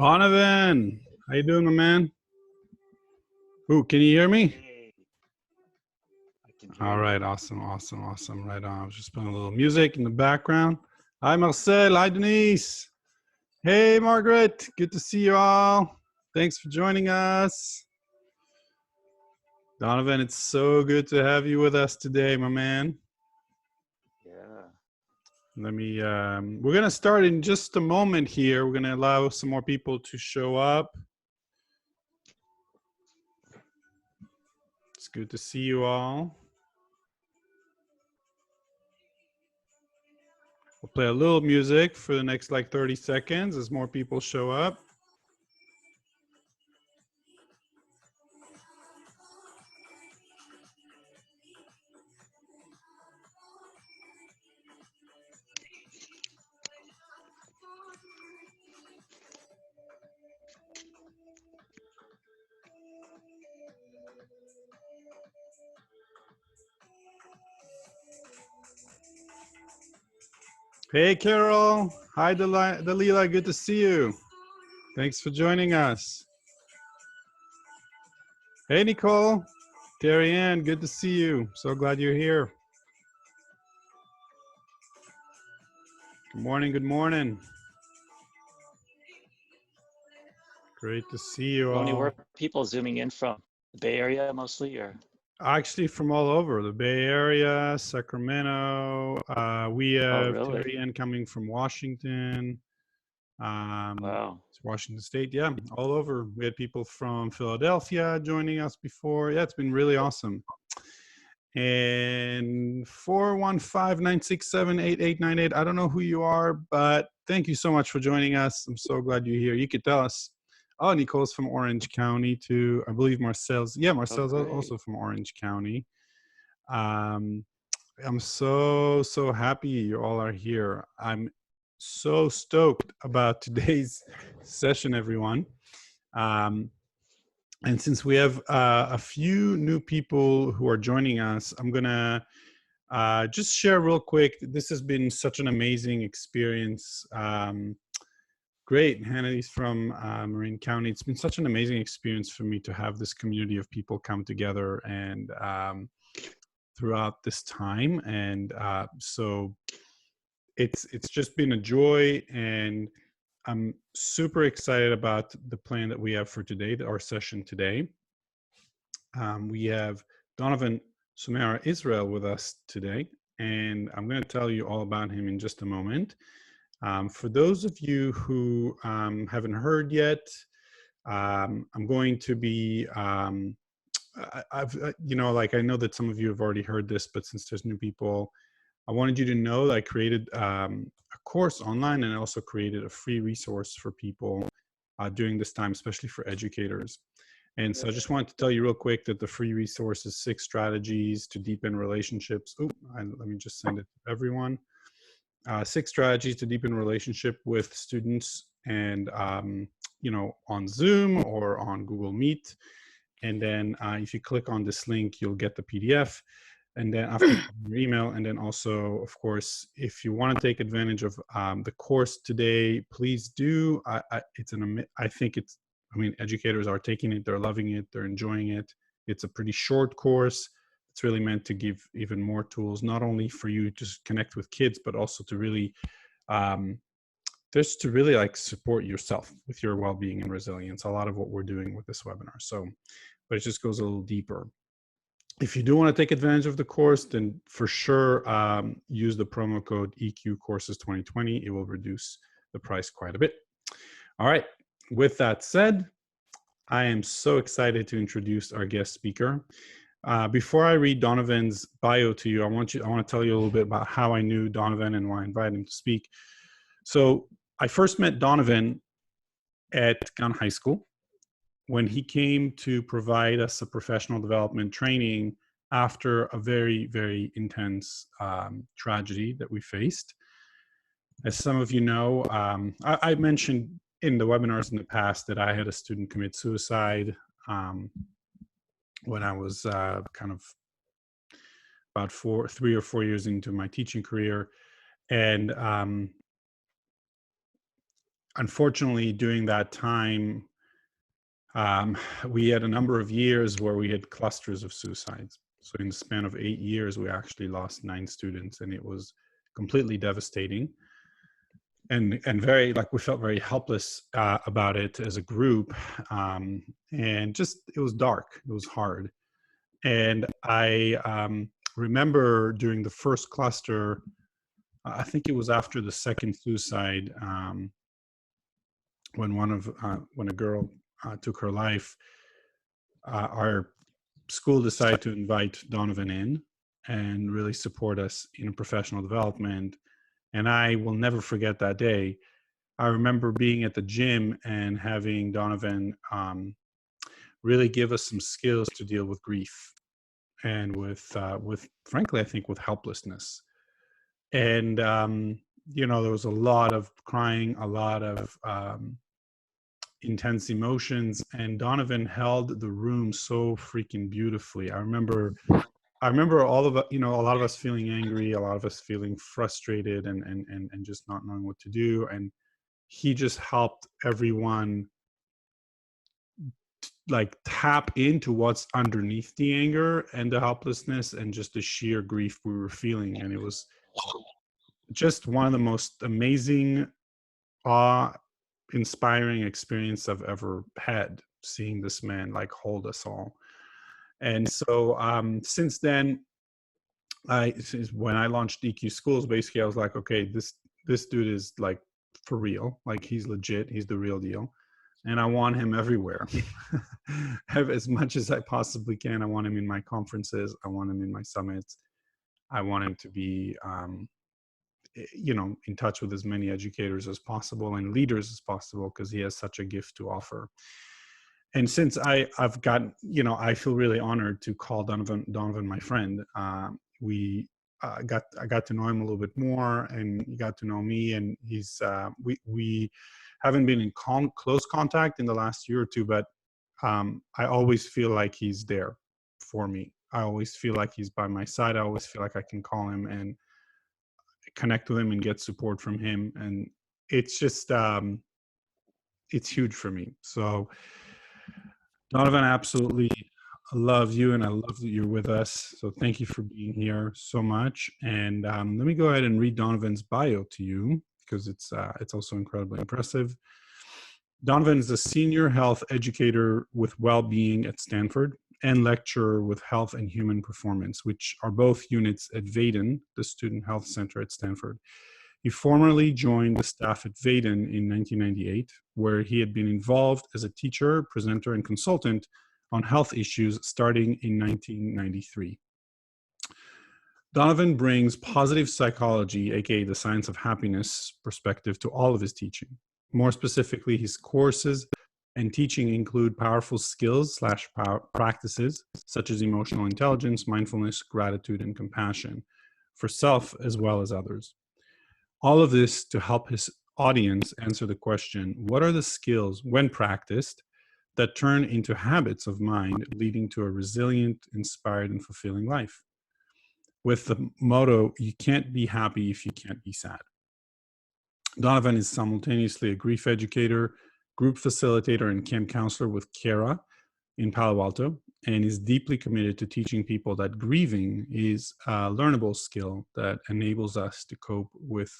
Donnovan, how you doing, my man? Ooh, can you hear me? Hey, I can hear All you. right, awesome. Right on. I was just playing a little music in the background. Hi, Marcel. Hi, Denise. Hey, Margaret. Good to see you all. Thanks for joining us. Donnovan, it's so good to have you with us today, my man. Yeah. We're going to start in just a moment here. We're going to allow some more people to show up. It's good to see you all. We'll play a little music for the next 30 seconds as more people show up. Hey, Carol. Hi, Dalila. Good to see you. Thanks for joining us. Hey, Nicole. Terry Ann, good to see you. So glad you're here. Good morning. Good morning. Great to see you Tony, all. where are people zooming in from? The Bay Area mostly, or? Actually, from all over the Bay Area, Sacramento. We Oh, have really? Terry Ann coming from Washington. Wow. It's Washington State. Yeah, all over. We had people from Philadelphia joining us before. Yeah, it's been really awesome. And 415-967-8898. I don't know who you are, but thank you so much for joining us. I'm so glad you're here. You could tell us. Oh, Nicole's from Orange County too. I believe Marcel's. Yeah, Marcel's also from Orange County. I'm so happy you all are here. I'm so stoked about today's session, everyone. And since we have a few new people who are joining us, I'm gonna just share real quick. This has been such an amazing experience. Great, Hanna's from Marin County. It's been such an amazing experience for me to have this community of people come together and throughout this time. And so it's just been a joy, and I'm super excited about the plan that we have for today, our session today. We have Donnovan Yisrael with us today, and I'm going to tell you all about him in just a moment. For those of you who haven't heard yet, I'm going to be, I know that some of you have already heard this, but since there's new people, I wanted you to know that I created a course online, and I also created a free resource for people during this time, especially for educators. And so I just wanted to tell you real quick that the free resource is 6 strategies to deepen relationships. Let me just send it to everyone. 6 strategies to deepen relationship with students, and on Zoom or on Google Meet. And then if you click on this link, you'll get the PDF. And then after your email, and then also, of course, if you want to take advantage of the course today, please do. I mean, educators are taking it, they're loving it, they're enjoying it. It's a pretty short course. It's really meant to give even more tools, not only for you to connect with kids, but also to really, just to really support yourself with your well-being and resilience. A lot of what we're doing with this webinar. So, but it just goes a little deeper. If you do want to take advantage of the course, then for sure use the promo code EQ Courses 2020. It will reduce the price quite a bit. All right. With that said, I am so excited to introduce our guest speaker. Before I read Donovan's bio to you, I want to tell you a little bit about how I knew Donnovan and why I invited him to speak. So I first met Donnovan at Gunn High School when he came to provide us a professional development training after a very, very intense tragedy that we faced. As some of you know, I mentioned in the webinars in the past that I had a student commit suicide when I was kind of about 3 or 4 years into my teaching career. And unfortunately, during that time, we had a number of years where we had clusters of suicides. So in the span of 8 years, we actually lost 9 students, and it was completely devastating. And very, like, we felt very helpless about it as a group, and just, it was dark, it was hard. And I remember during the first cluster, I think it was after the second suicide, when when a girl took her life, our school decided to invite Donnovan in and really support us in professional development. And I will never forget that day. I remember being at the gym and having Donnovan really give us some skills to deal with grief and with frankly, I think, with helplessness. And there was a lot of crying, a lot of intense emotions, and Donnovan held the room so freaking beautifully. I remember all of a lot of us feeling angry, a lot of us feeling frustrated, and just not knowing what to do. And he just helped everyone, like, tap into what's underneath the anger and the helplessness and just the sheer grief we were feeling. And it was just one of the most amazing, awe-inspiring experience I've ever had, seeing this man, like, hold us all. And so since then, since when I launched EQ Schools, basically I was like, okay, this dude is, like, for real, like, he's legit, he's the real deal, and I want him everywhere. Have as much as I possibly can. I want him in my conferences, I want him in my summits, I want him to be in touch with as many educators as possible and leaders as possible, because he has such a gift to offer. And since I've gotten, I feel really honored to call Donnovan my friend. I got to know him a little bit more, and he got to know me. And we haven't been in close contact in the last year or two, but I always feel like he's there for me. I always feel like he's by my side. I always feel like I can call him and connect with him and get support from him. And it's just, it's huge for me. So Donnovan, absolutely love you, and I love that you're with us. So thank you for being here so much. And let me go ahead and read Donovan's bio to you, because it's also incredibly impressive. Donnovan is a senior health educator with well-being at Stanford and lecturer with health and human performance, which are both units at Vaden, the Student Health Center at Stanford. He formerly joined the staff at Vaden in 1998, where he had been involved as a teacher, presenter, and consultant on health issues starting in 1993. Donnovan brings positive psychology, aka the science of happiness, perspective to all of his teaching. More specifically, his courses and teaching include powerful skills / practices such as emotional intelligence, mindfulness, gratitude, and compassion for self as well as others. All of this to help his audience answer the question, what are the skills, when practiced, that turn into habits of mind, leading to a resilient, inspired, and fulfilling life? With the motto, you can't be happy if you can't be sad. Donnovan is simultaneously a grief educator, group facilitator, and camp counselor with Kara in Palo Alto, and is deeply committed to teaching people that grieving is a learnable skill that enables us to cope with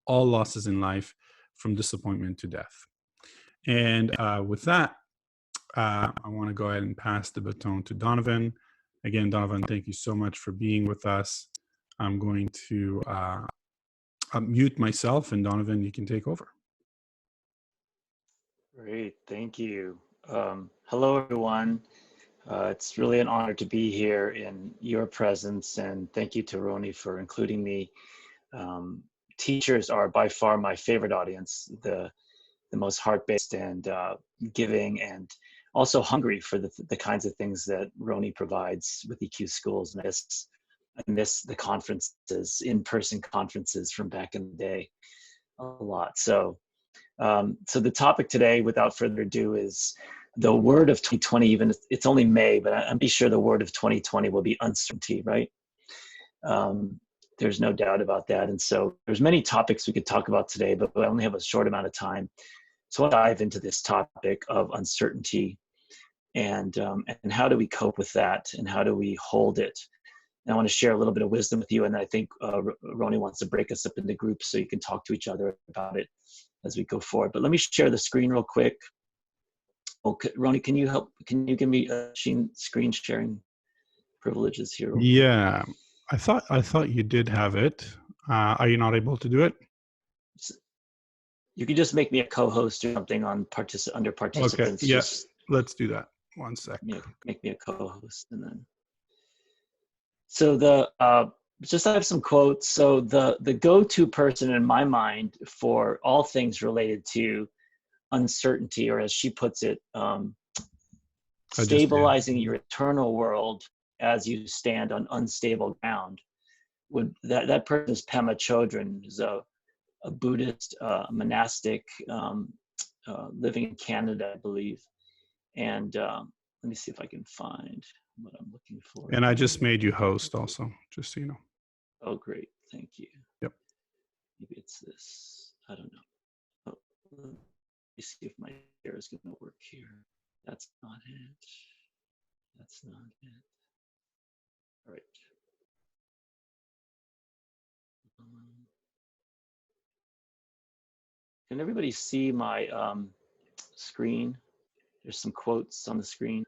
all losses in life, from disappointment to death. And with that, I want to go ahead and pass the baton to Donnovan. Again, Donnovan, thank you so much for being with us. I'm going to mute myself, and Donnovan, you can take over. Great, thank you. Hello, everyone. It's really an honor to be here in your presence, and thank you to Roni for including me. Teachers are by far my favorite audience, the most heart-based and giving, and also hungry for the kinds of things that Roni provides with EQ Schools. And I miss the conferences, in-person conferences from back in the day a lot. So the topic today, without further ado, is the word of 2020. Even if it's only May, but I'm pretty sure the word of 2020 will be uncertainty, right? There's no doubt about that. And so there's many topics we could talk about today, but I only have a short amount of time. So I'll dive into this topic of uncertainty and how do we cope with that and how do we hold it. And I want to share a little bit of wisdom with you. And I think Roni wants to break us up into groups so you can talk to each other about it as we go forward. But let me share the screen real quick. Okay, Roni, can you give me screen sharing privileges here? Yeah, I thought you did have it. Are you not able to do it? You could just make me a co-host or something on under participants. Okay, yes, let's do that. One sec. Make me a co-host, and then. So just I have some quotes. So the go-to person in my mind for all things related to uncertainty, or as she puts it, stabilizing your eternal world as you stand on unstable ground. That person is Pema Chodron, who's a Buddhist monastic living in Canada, I believe. And let me see if I can find what I'm looking for. And I just made you host also, just so you know. Oh, great. Thank you. Yep. Maybe it's this. I don't know. Oh, let me see if my share is going to work here. That's not it. That's not it. All right. Can everybody see my screen? There's some quotes on the screen.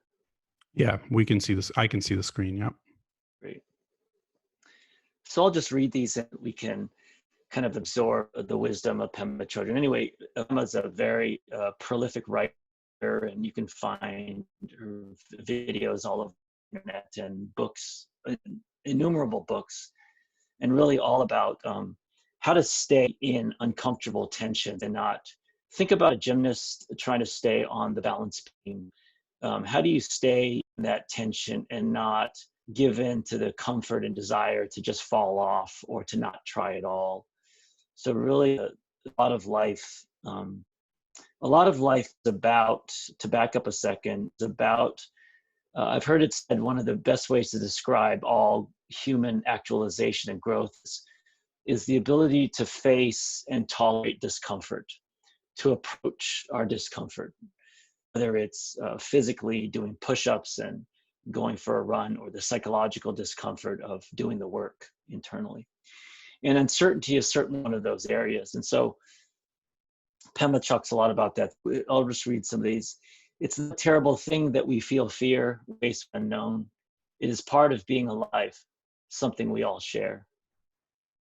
Yeah, we can see this. I can see the screen. Yep. Great. So I'll just read these and we can kind of absorb the wisdom of Pema Chodron. Anyway, Pema's a very prolific writer, and you can find her videos all over the internet and books, innumerable books, and really all about how to stay in uncomfortable tensions and not think about a gymnast trying to stay on the balance beam. How do you stay in that tension and not give in to the comfort and desire to just fall off or to not try at all? So really a lot of life is about, to back up a second, it's about, I've heard it said one of the best ways to describe all human actualization and growth is the ability to face and tolerate discomfort, to approach our discomfort, whether it's physically doing push-ups and going for a run, or the psychological discomfort of doing the work internally. And uncertainty is certainly one of those areas. And so Pema talks a lot about that. I'll just read some of these. It's a terrible thing that we feel fear based on unknown. It is part of being alive, something we all share.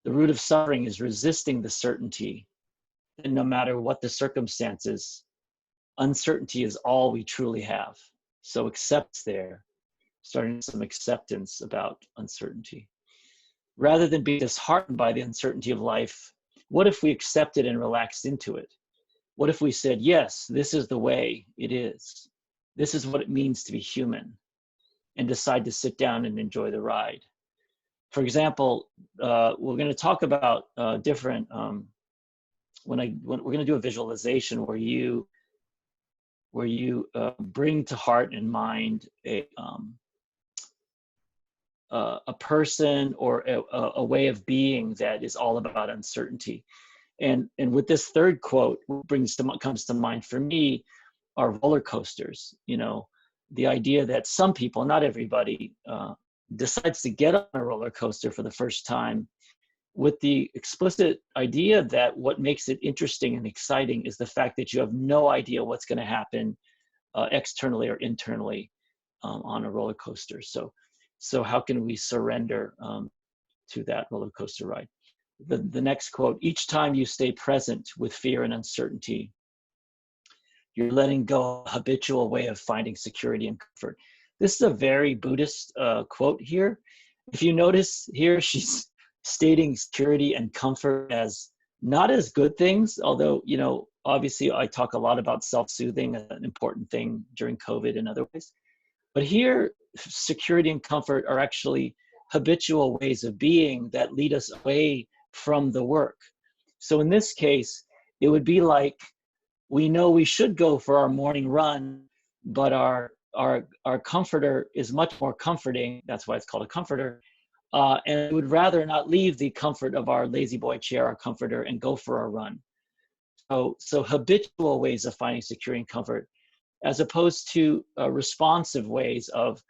The root of suffering is resisting the certainty. And no matter what the circumstances, uncertainty is all we truly have. So accept there, starting some acceptance about uncertainty. Rather than be disheartened by the uncertainty of life, what if we accepted and relaxed into it? What if we said, yes, this is the way it is. This is what it means to be human, and decide to sit down and enjoy the ride. For example, we're going to talk about different, we're going to do a visualization where you bring to heart and mind a person or a way of being that is all about uncertainty. And with this third quote, what comes to mind for me are roller coasters. You know, the idea that some people, not everybody, decides to get on a roller coaster for the first time with the explicit idea that what makes it interesting and exciting is the fact that you have no idea what's going to happen externally or internally on a roller coaster. So how can we surrender to that roller coaster ride? The next quote, each time you stay present with fear and uncertainty, you're letting go of a habitual way of finding security and comfort. This is a very Buddhist quote here. If you notice here, she's stating security and comfort as not as good things, although, you know, obviously I talk a lot about self-soothing, an important thing during COVID and other ways. But here, security and comfort are actually habitual ways of being that lead us away from the work. So in this case, it would be like, we know we should go for our morning run, but our comforter is much more comforting. That's why it's called a comforter. And we would rather not leave the comfort of our lazy boy chair, our comforter, and go for a run. So habitual ways of finding security and comfort, as opposed to responsive ways of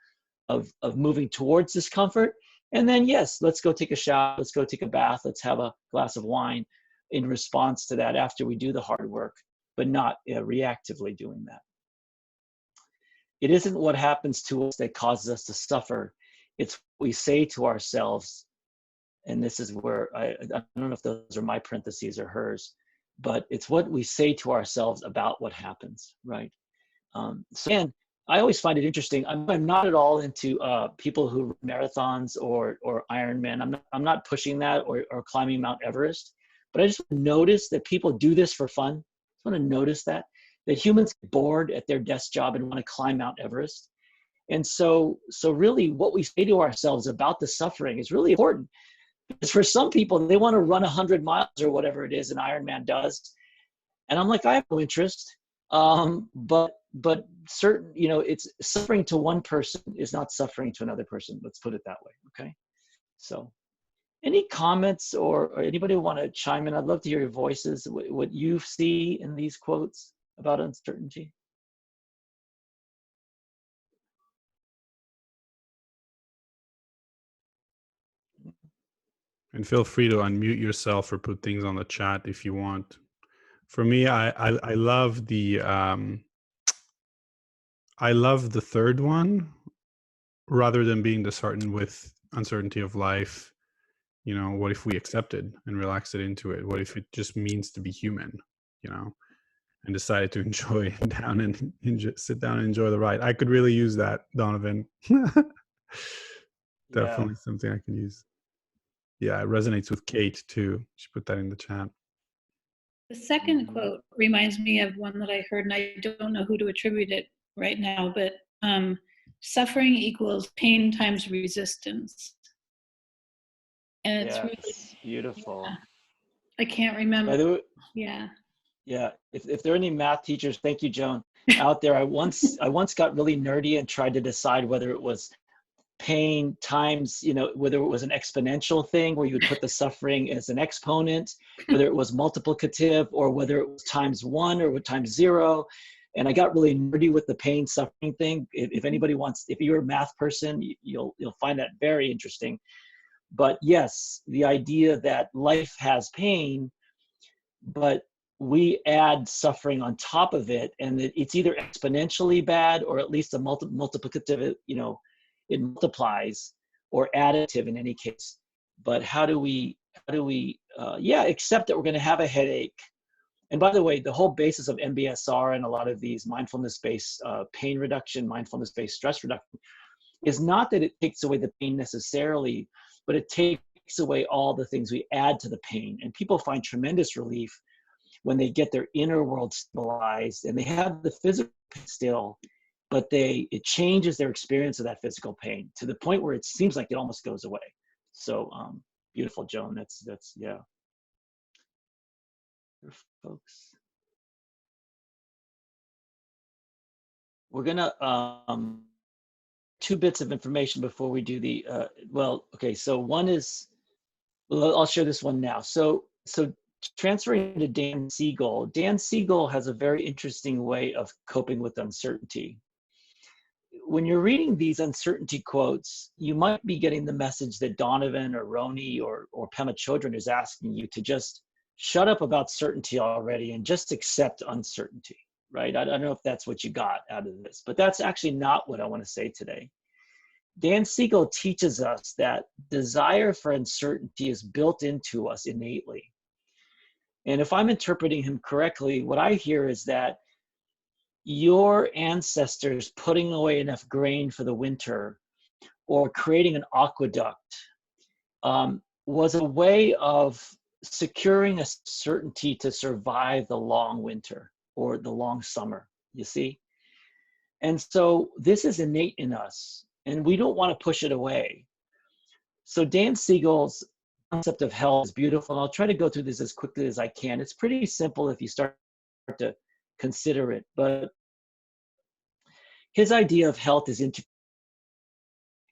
moving towards discomfort. And then, yes, let's go take a shower, let's go take a bath, let's have a glass of wine in response to that after we do the hard work, but not reactively doing that. It isn't what happens to us that causes us to suffer. It's what we say to ourselves. And this is where I don't know if those are my parentheses or hers, but it's what we say to ourselves about what happens, right? So again, I always find it interesting. I'm not at all into people who run marathons or Ironman. I'm not pushing that or climbing Mount Everest, but I just notice that people do this for fun. I just want to notice that humans get bored at their desk job and want to climb Mount Everest. And so really what we say to ourselves about the suffering is really important. Because for some people, they want to run 100 miles or whatever it is an Ironman does. And I'm like, I have no interest. But certain, it's suffering to one person is not suffering to another person. Let's put it that way. Okay. So any comments or anybody want to chime in? I'd love to hear your voices, what you see in these quotes about uncertainty. And feel free to unmute yourself or put things on the chat if you want. For me, I love the third one, rather than being disheartened with uncertainty of life. What if we accepted and relaxed it into it? What if it just means to be human, and decided to enjoy down and sit down and enjoy the ride? I could really use that, Donovan. Definitely something I can use. Yeah, it resonates with Kate too. She put that in the chat. The second quote reminds me of one that I heard, and I don't know who to attribute it right now, but suffering equals pain times resistance. And it's really beautiful. Yeah, I can't remember. Yeah. If there are any math teachers, thank you, Joan, out there. I once got really nerdy and tried to decide whether it was pain times, whether it was an exponential thing where you would put the suffering as an exponent, whether it was multiplicative, or whether it was times 1 or times 0. And I got really nerdy with the pain suffering thing. If anybody wants, if you're a math person, you'll find that very interesting. But yes, the idea that life has pain, but we add suffering on top of it, and it's either exponentially bad or at least a multiplicative, it multiplies, or additive in any case. But how do we accept that we're going to have a headache? And by the way, the whole basis of MBSR and a lot of these mindfulness-based pain reduction, mindfulness-based stress reduction, is not that it takes away the pain necessarily, but it takes away all the things we add to the pain. And people find tremendous relief when they get their inner world stabilized and they have the physical pain still, but it changes their experience of that physical pain to the point where it seems like it almost goes away. So beautiful, Joan. That's yeah. Folks, we're gonna 2 bits of information before we do the so one is, I'll share this one now. So transferring to Dan Siegel. Dan Siegel has a very interesting way of coping with uncertainty. When you're reading these uncertainty quotes, you might be getting the message that Donnovan or Roni or Pema Chodron is asking you to just shut up about certainty already and just accept uncertainty, right? I don't know if that's what you got out of this, but that's actually not what I want to say today. Dan Siegel teaches us that desire for uncertainty is built into us innately. And if I'm interpreting him correctly, what I hear is that your ancestors putting away enough grain for the winter or creating an aqueduct was a way of securing a certainty to survive the long winter or the long summer, you see? And so this is innate in us, and we don't want to push it away. So Dan Siegel's concept of health is beautiful, and I'll try to go through this as quickly as I can. It's pretty simple if you start to consider it, but his idea of health is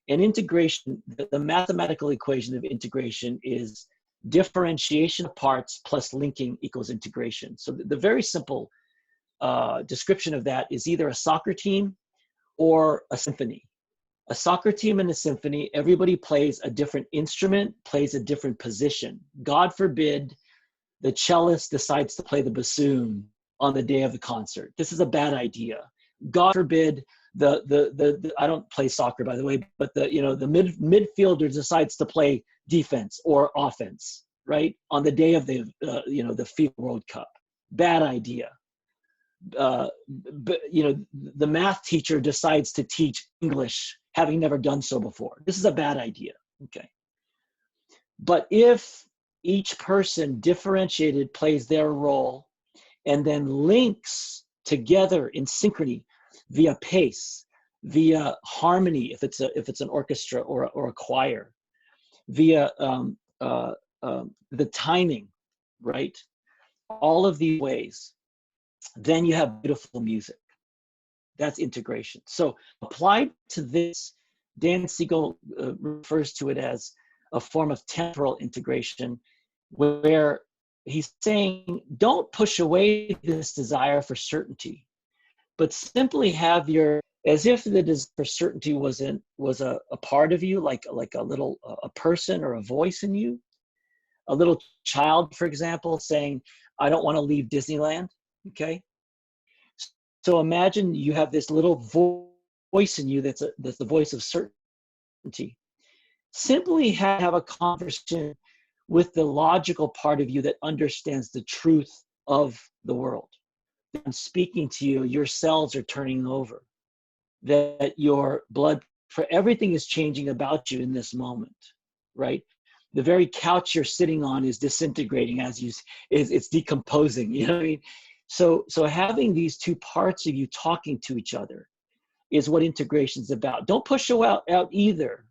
integration. The mathematical equation of integration is differentiation of parts plus linking equals integration. So the very simple description of that is either a soccer team or a symphony. A soccer team and a symphony, everybody plays a different instrument, plays a different position. God forbid the cellist decides to play the bassoon on the day of the concert. This is a bad idea. God forbid the I don't play soccer, by the way, but the midfielder decides to play defense or offense, right, on the day of the the FIFA World Cup. Bad idea. But the math teacher decides to teach English, having never done so before. This is a bad idea. Okay. But if each person differentiated plays their role and then links together in synchrony via pace, via harmony, if it's an orchestra or a choir, via the timing, right? All of these ways, then you have beautiful music. That's integration. So applied to this, Dan Siegel refers to it as a form of temporal integration, where he's saying, don't push away this desire for certainty, but simply have as if the desire for certainty was a part of you, like a little a person or a voice in you, a little child, for example, saying, I don't want to leave Disneyland. Okay. So imagine you have this little voice in you that's the voice of certainty. Simply have a conversation with the logical part of you that understands the truth of the world. I'm speaking to you, your cells are turning over, that your blood, for everything is changing about you in this moment, right? The very couch you're sitting on is disintegrating it's decomposing, you know what I mean? So having these two parts of you talking to each other is what integration is about. Don't push out either,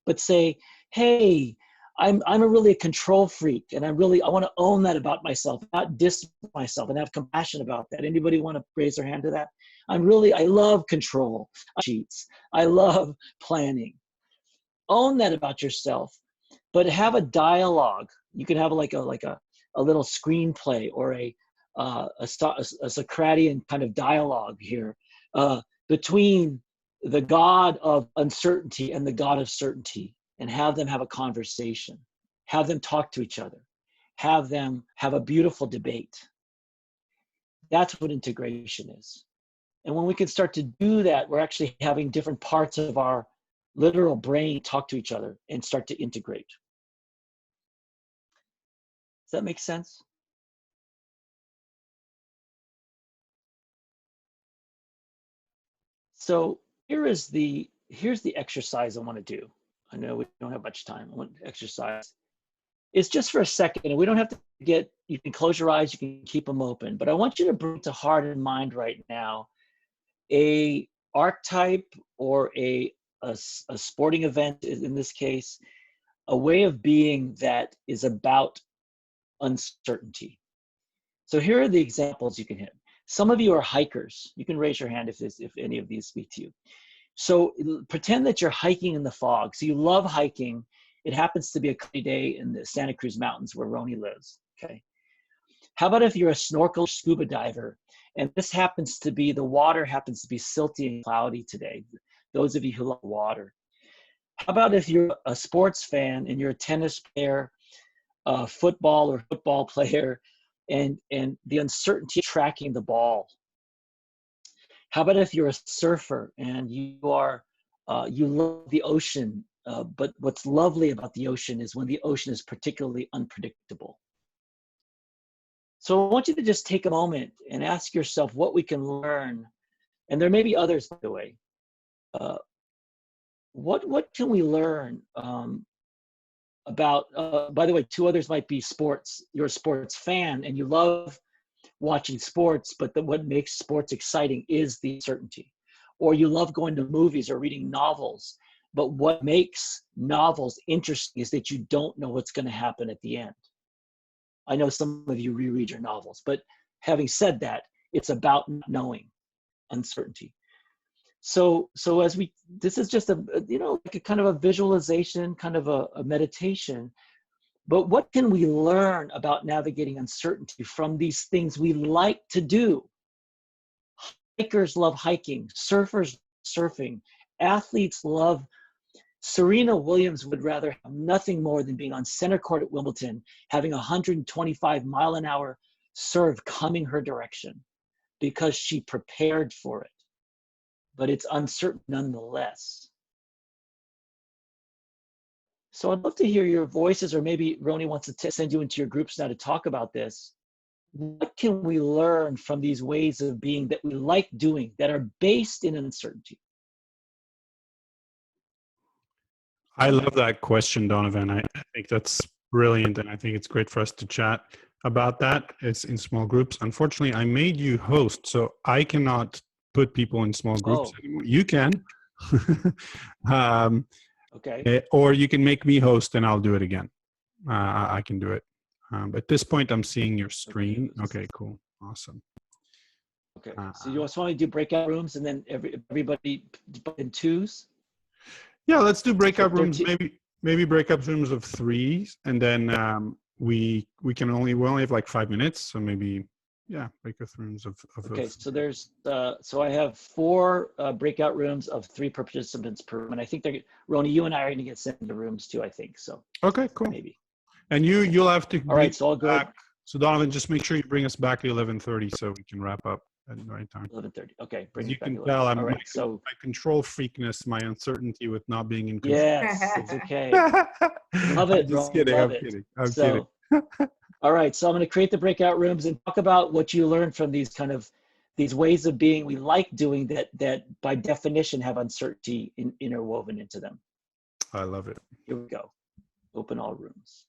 but say, hey, I'm really a control freak, and I want to own that about myself, not diss myself, and have compassion about that. Anybody want to raise their hand to that? I love control, cheats. I love planning. Own that about yourself, but have a dialogue. You can have like a little screenplay or a Socratean kind of dialogue here between the God of uncertainty and the God of certainty, and have them have a conversation, have them talk to each other, have them have a beautiful debate. That's what integration is. And when we can start to do that, we're actually having different parts of our literal brain talk to each other and start to integrate. Does that make sense? So here's the exercise I want to do. I know we don't have much time. I want to exercise. It's just for a second, and we don't have to you can close your eyes, you can keep them open, but I want you to bring to heart and mind right now a archetype or a sporting event, in this case, a way of being that is about uncertainty. So here are the examples you can hit. Some of you are hikers. You can raise your hand if any of these speak to you. So pretend that you're hiking in the fog. So you love hiking. It happens to be a cloudy day in the Santa Cruz Mountains where Roni lives. Okay. How about if you're a snorkel scuba diver, and this happens to be, the water happens to be silty and cloudy today, those of you who love water. How about if you're a sports fan and you're a tennis player, football player, and the uncertainty of tracking the ball? How about if you're a surfer and you love the ocean, but what's lovely about the ocean is when the ocean is particularly unpredictable. So I want you to just take a moment and ask yourself what we can learn, and there may be others, by the way. What can we learn about? By the way, two others might be sports. You're a sports fan and you love watching sports, but what makes sports exciting is the uncertainty. Or you love going to movies or reading novels, but what makes novels interesting is that you don't know what's going to happen at the end. I know some of you reread your novels, but having said that, it's about not knowing, uncertainty. So this is just like a kind of a visualization, kind of a meditation, But what can we learn about navigating uncertainty from these things we like to do? Hikers love hiking, surfers surfing, athletes love. Serena Williams would rather have nothing more than being on center court at Wimbledon, having 125-mile-an-hour serve coming her direction because she prepared for it. But it's uncertain nonetheless. So I'd love to hear your voices, or maybe Roni wants to send you into your groups now to talk about this. What can we learn from these ways of being that we like doing that are based in uncertainty? I love that question, Donovan. I think that's brilliant, and I think it's great for us to chat about that. It's in small groups. Unfortunately, I made you host, so I cannot put people in small groups anymore. You can. Okay. Or you can make me host and I'll do it again. I can do it. At this point, I'm seeing your screen. Okay, cool. Awesome. Okay. So you just want to do breakout rooms and then everybody in twos? Yeah, let's do breakout rooms. Maybe breakout rooms of 3, and then we only have like 5 minutes, so maybe breakout rooms of okay. So there's so I have 4 breakout rooms of 3 participants per room, and I think they're Roni, you and I are going to get sent into rooms too. I think so. Okay, cool. Maybe. And you'll have to. All right. So I'll go back. So Donovan, just make sure you bring us back to 11:30 so we can wrap up at the right time. 11:30. Okay. As you can tell, I'm right, so my control freakness, my uncertainty with not being in control. Yes, it's okay. Love it. I'm just kidding. Love I'm kidding. kidding. All right. So I'm going to create the breakout rooms and talk about what you learned from these these ways of being we like doing that by definition have uncertainty interwoven into them. I love it. Here we go. Open all rooms.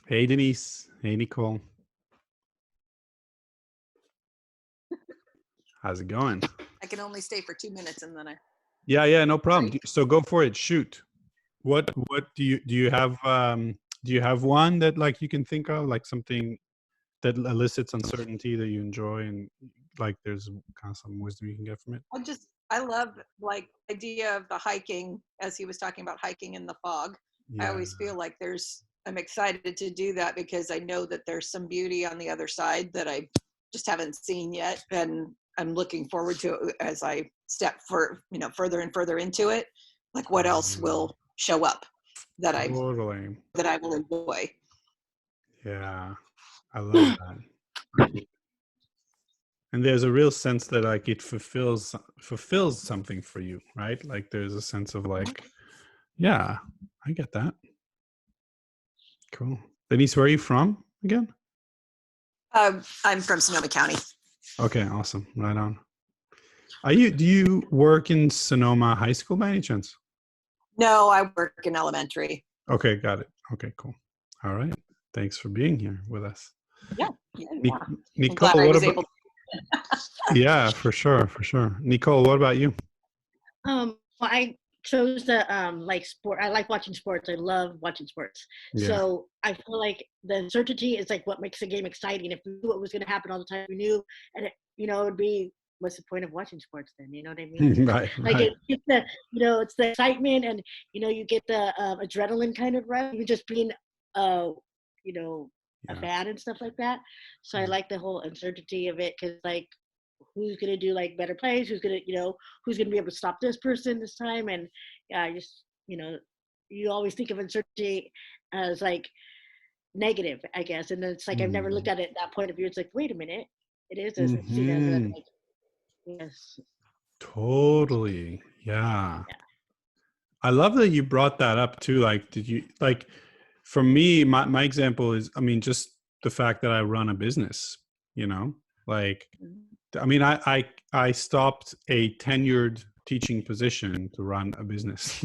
Hey, Denise. Hey, Nicole. How's it going? I can only stay for 2 minutes and then I. Yeah, no problem. Great. So go for it. Shoot. What do you have? Do you have one that like you can think of, like something that elicits uncertainty that you enjoy, and like there's kind of some wisdom you can get from it? I love like idea of the hiking, as he was talking about hiking in the fog. Yeah. I always feel like I'm excited to do that because I know that there's some beauty on the other side that I just haven't seen yet, and I'm looking forward to it as I step further and further into it. Like what else will show up that I will enjoy. Yeah, I love that. And there's a real sense that like it fulfills something for you, right? Like there's a sense of like, yeah, I get that. Cool. Denise, where are you from again? I'm from Sonoma County. Okay, awesome. Right on. Do you work in Sonoma High School by any chance? No, I work in elementary. Okay, got it. Okay, cool. All right. Thanks for being here with us. Yeah. Nicole, what about? Yeah, for sure. Nicole, what about you? Well, I chose the like sport. I like watching sports. I love watching sports. Yeah. So I feel like the uncertainty is like what makes the game exciting. If we knew what was going to happen all the time, we knew, and it would be, what's the point of watching sports then? You know what I mean? Right. It's the, it's the excitement, and you get the adrenaline kind of rush. You just being, a fan and stuff like that. So I like the whole uncertainty of it, because like, who's gonna do like better plays? Who's gonna be able to stop this person this time? And you always think of uncertainty as like negative, I guess. And then it's like I've never looked at it that point of view. It's like, wait a minute, it is like, yes. Totally. Yeah. I love that you brought that up too. Like, did you like? For me, my example is, just the fact that I run a business. Like. I stopped a tenured teaching position to run a business.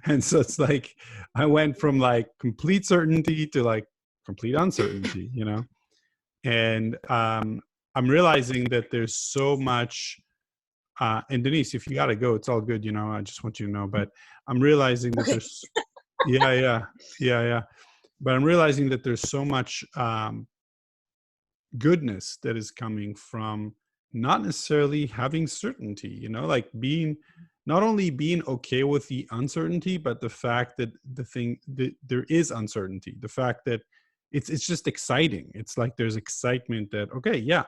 And so it's like, I went from like complete certainty to like complete uncertainty, and I'm realizing that there's so much, and Denise, if you got to go, it's all good. I just want you to know, but I'm realizing that there's, yeah. But I'm realizing that there's so much, goodness that is coming from not necessarily having certainty, you know, like not only being okay with the uncertainty, but the fact that that there is uncertainty, the fact that it's just exciting. It's like there's excitement that, okay, yeah,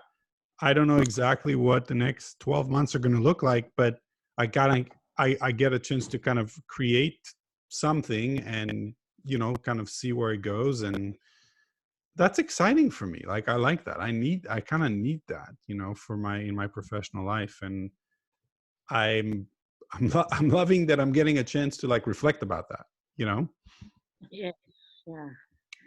I don't know exactly what the next 12 months are going to look like, but I get a chance to kind of create something and, you know, kind of see where it goes. And that's exciting for me. Like, I like that. I kind of need that, you know, in my professional life. And I'm, I'm loving that I'm getting a chance to like reflect about that, you know? Yeah. Yeah.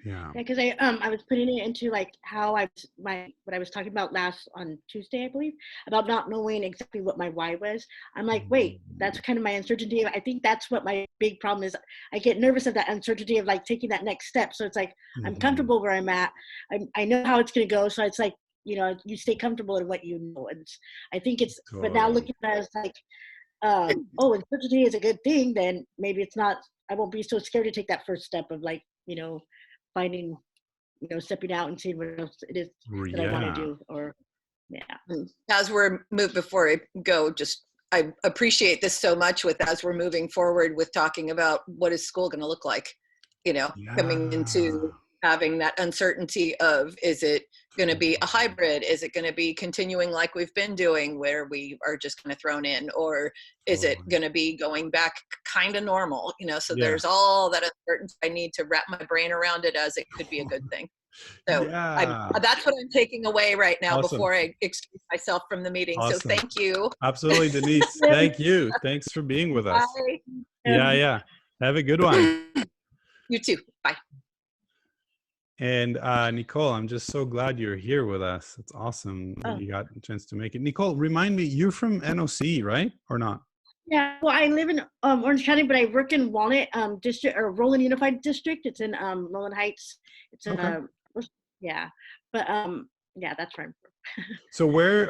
Yeah. Yeah, because I was putting it into like how what I was talking about last on Tuesday, I believe, about not knowing exactly what my why was. I'm like, wait, that's kind of my uncertainty. I think that's what my big problem is. I get nervous of that uncertainty of like taking that next step. So it's like I'm comfortable where I'm at. I know how it's gonna go. So it's like, you know, you stay comfortable in what you know. And I think it's but now looking at it as like, oh, uncertainty is a good thing, then maybe it's not. I won't be so scared to take that first step of like, you know, finding, you know, stepping out and seeing what else it is that I want to do. Or as we're before I go, just I appreciate this so much with as we're moving forward with talking about what is school going to look like, you know, coming into having that uncertainty of, is it going to be a hybrid? Is it going to be continuing like we've been doing where we are just kind of thrown in, or is it going to be going back kind of normal, you know? So there's all that uncertainty. I need to wrap my brain around it as it could be a good thing. So that's what I'm taking away right now before I excuse myself from the meeting. So thank you. Absolutely, Denise. Thank you. Thanks for being with us. Bye. Yeah. Have a good one. You too. Bye. And Nicole, I'm just so glad you're here with us. It's awesome that you got a chance to make it. Nicole, remind me, you're from NOC, right? Or not? Yeah, well, I live in Orange County, but I work in Walnut District, or Roland Unified District. It's in Roland Heights. It's in yeah, but yeah, that's where I'm from. So where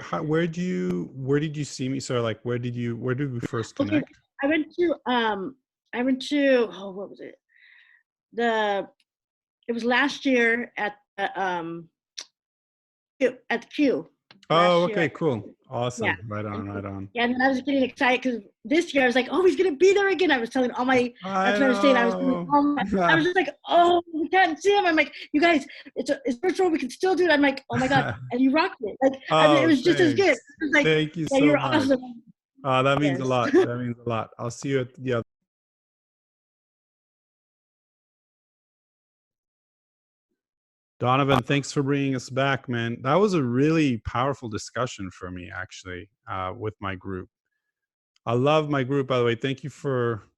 did you see me? So like, where did we first connect? Okay, I went to oh, what was it? It was last year at the Q. Oh, okay, cool. Awesome. Yeah. Right on. Yeah, and then I was getting excited because this year I was like, oh, he's going to be there again. I was telling all my, that's what I was saying. I was just like, oh, we can't see him. I'm like, you guys, it's virtual. We can still do it. I'm like, oh my God. And you rocked it. Like, I mean, it was just as good. It was like, thank you so you're much. Awesome. Oh, that means a lot. That means a lot. I'll see you at the other. Donnovan, thanks for bringing us back, man. That was a really powerful discussion for me, actually, with my group. I love my group, by the way. Thank you for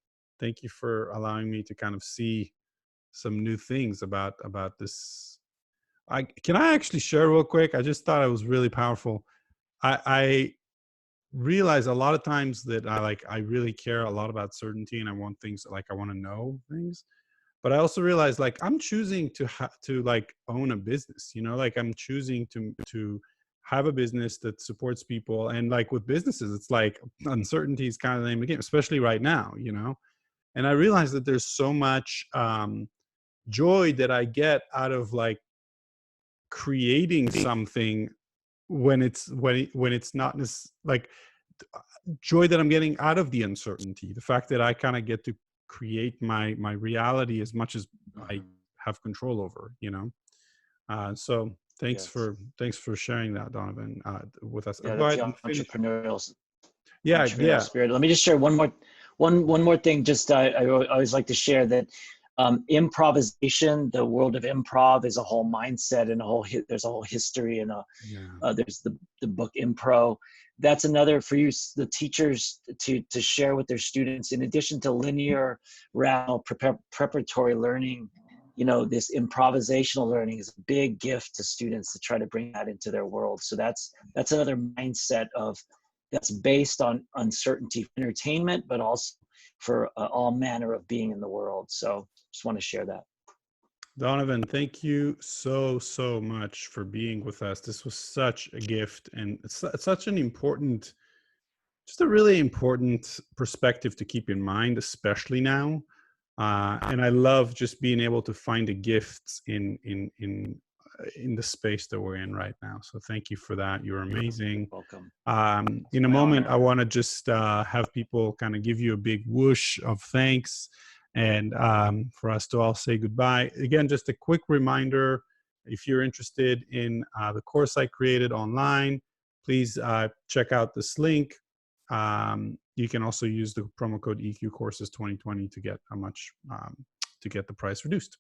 allowing me to kind of see some new things about this. Can I actually share real quick? I just thought it was really powerful. I realize a lot of times that I really care a lot about certainty, and I want things like I want to know things. But I also realized like I'm choosing to like own a business, you know, like I'm choosing to have a business that supports people. And like with businesses, it's like uncertainty is kind of the name of the game, especially right now, you know. And I realized that there's so much joy that I get out of like creating something when it's not like joy that I'm getting out of the uncertainty, the fact that I kind of get to create my reality as much as I have control over, you know. So thanks for sharing that, Donnovan, with us. Yeah, that's the entrepreneurial spirit. Let me just share one more thing. Just I always like to share that improvisation, the world of improv, is a whole mindset and there's a whole history, and there's the book Impro. That's another for you, the teachers, to share with their students. In addition to linear, rational, preparatory learning, you know, this improvisational learning is a big gift to students to try to bring that into their world. So that's another mindset that's based on uncertainty for entertainment, but also for all manner of being in the world. So just want to share that. Donnovan, thank you so much for being with us. This was such a gift, and it's such an important, just a really important perspective to keep in mind, especially now. And I love just being able to find the gifts in in the space that we're in right now. So thank you for that. You're amazing. Welcome. In a my moment, honor. I want to just have people kind of give you a big whoosh of thanks, and for us to all say goodbye. Again, just a quick reminder, if you're interested in the course I created online, please check out this link. You can also use the promo code EQ Courses 2020 to get to get the price reduced.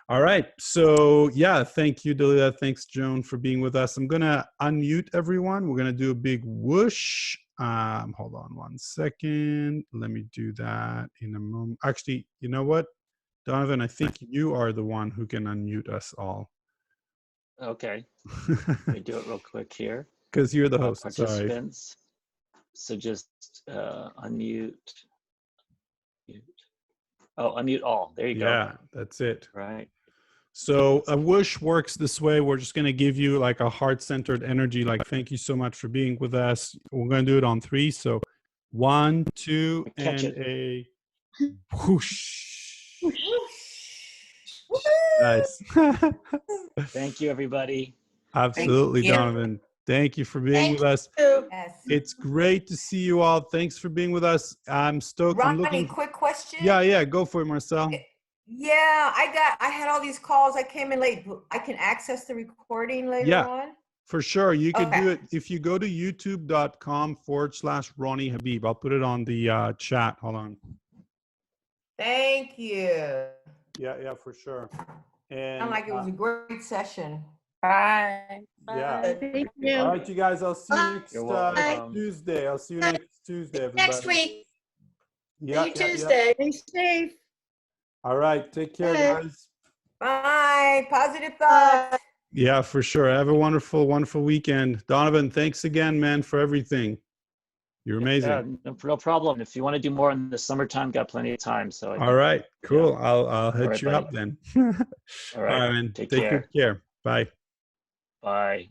All right. So yeah, thank you, Delia. Thanks, Joan, for being with us. I'm gonna unmute everyone. We're gonna do a big whoosh. Hold on one second. Let me do that in a moment. Actually, you know what, Donovan? I think you are the one who can unmute us all. Okay. Let me do it real quick here. Because you're the host. Sorry. Participants. So just unmute. Oh, unmute all. There you go. Yeah, that's it. Right. So a whoosh works this way. We're just going to give you like a heart-centered energy, like thank you so much for being with us. We're going to do it on 3. So 1, 2, Catch and it. a whoosh. Nice. Thank you, everybody. Absolutely, Thank you. Donovan. Thank you for being with us. Yes. It's great to see you all. Thanks for being with us. I'm stoked. I'm Ronnie, looking. quick question. Yeah, go for it, Marcel. Yeah, I had all these calls. I came in late. I can access the recording later on? For sure. You can do Okay. it if you go to youtube.com/Ronnie Habib. I'll put it on the chat. Hold on. Thank you. Yeah, for sure. And Sound like it was a great session. Bye. Yeah. Thank you. All right, you guys. I'll see you next You're welcome. Tuesday. I'll see you next Tuesday, everybody. Next week. Yeah, See you yeah. Tuesday. Stay safe. All right. Take care, Bye. guys. Bye. Positive thoughts. Yeah, for sure. Have a wonderful, wonderful weekend. Donovan, thanks again, man, for everything. You're amazing. No problem. If you want to do more in the summertime, got plenty of time. So All right, cool. I'll hit right, you buddy. up then. All All right. right, man. Take Take care. good care. Bye. Bye.